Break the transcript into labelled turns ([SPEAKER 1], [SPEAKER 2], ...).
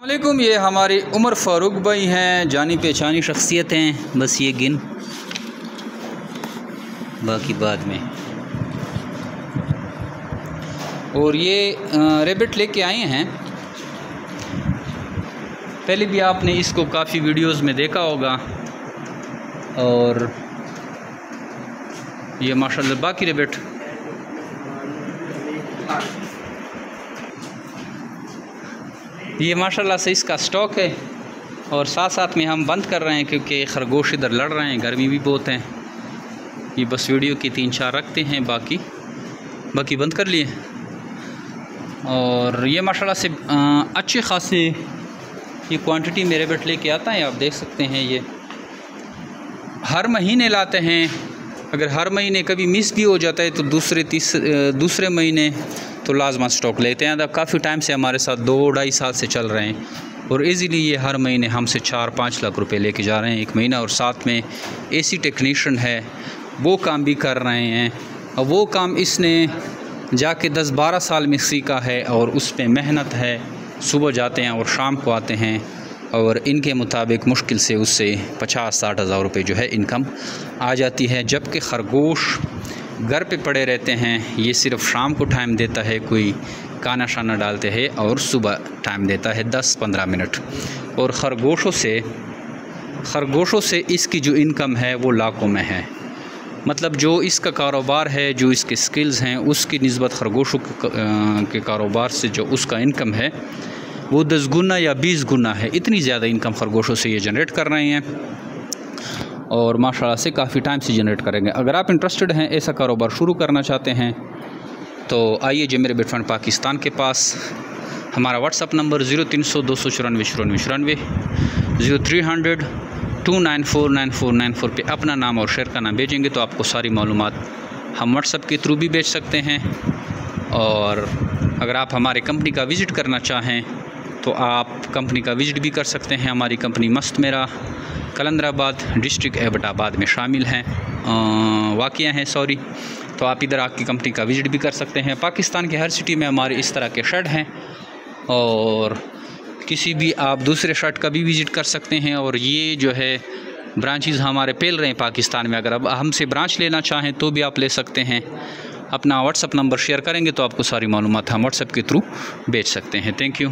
[SPEAKER 1] वालेकुम, ये हमारी उमर फ़ारूक भाई हैं, जानी पहचानी शख्सियत हैं। बस ये गिन, बाकी बाद में। और ये रेबिट लेके आए हैं। पहले भी आपने इसको काफ़ी वीडियोस में देखा होगा। और ये माशाल्लाह बाकी रेबिट ये माशाल्लाह से इसका स्टॉक है। और साथ साथ में हम बंद कर रहे हैं क्योंकि खरगोश इधर लड़ रहे हैं, गर्मी भी बहुत है। ये बस वीडियो की 3-4 रखते हैं, बाकी बंद कर लिए। और ये माशाल्लाह से अच्छे खासे ये क्वांटिटी मेरे बेट लेके आता है। आप देख सकते हैं, ये हर महीने लाते हैं। अगर हर महीने कभी मिस भी हो जाता है तो दूसरे महीने तो लाजमा स्टॉक लेते हैं। अब काफ़ी टाइम से हमारे साथ 2-2.5 साल से चल रहे हैं और इजीली ये हर महीने हमसे 4-5 लाख रुपए लेके जा रहे हैं एक महीना। और साथ में एसी टेक्नीशियन है, वो काम भी कर रहे हैं। और वो काम इसने जाके 10-12 साल में सीखा है और उस पर मेहनत है। सुबह जाते हैं और शाम को आते हैं। और इनके मुताबिक मुश्किल से उससे 50-60 हज़ार रुपये जो है इनकम आ जाती है। जबकि खरगोश घर पे पड़े रहते हैं, ये सिर्फ शाम को टाइम देता है, कोई खाना शाना डालते हैं, और सुबह टाइम देता है 10-15 मिनट। और ख़रगोशों से इसकी जो इनकम है वो लाखों में है। मतलब जो इसका कारोबार है, जो इसके स्किल्स हैं, उसकी निस्बत खरगोशों के कारोबार से जो उसका इनकम है वो 10 गुना या 20 गुना है। इतनी ज़्यादा इनकम खरगोशों से ये जनरेट कर रहे हैं और माशाल्लाह से काफ़ी टाइम से जनरेट करेंगे। अगर आप इंटरेस्टेड हैं, ऐसा कारोबार शुरू करना चाहते हैं, तो आइए जे मेरे बेट फंड पाकिस्तान के पास। हमारा व्हाट्सअप नंबर 0300 294 94 0300 294 94 पे अपना नाम और शहर का नाम भेजेंगे तो आपको सारी मालूमात हम व्हाट्सअप के थ्रू भी भेज सकते हैं। और अगर आप हमारे कंपनी का विज़िट करना चाहें तो आप कंपनी का विज़िट भी कर सकते हैं। हमारी कंपनी मस्त मेरा कलंदराबाद डिस्ट्रिक्ट एबटाबाद में शामिल हैं, वाक़िया हैं सॉरी। तो आप इधर आके कंपनी का विज़िट भी कर सकते हैं। पाकिस्तान के हर सिटी में हमारे इस तरह के शेड हैं और किसी भी आप दूसरे शेड का भी विज़िट कर सकते हैं। और ये जो है ब्रांचेज़ हमारे फैल रहे हैं पाकिस्तान में। अगर अब हमसे ब्रांच लेना चाहें तो भी आप ले सकते हैं। अपना व्हाट्सअप नंबर शेयर करेंगे तो आपको सारी मालूमात हम व्हाट्सअप के थ्रू भेज सकते हैं। Thank you.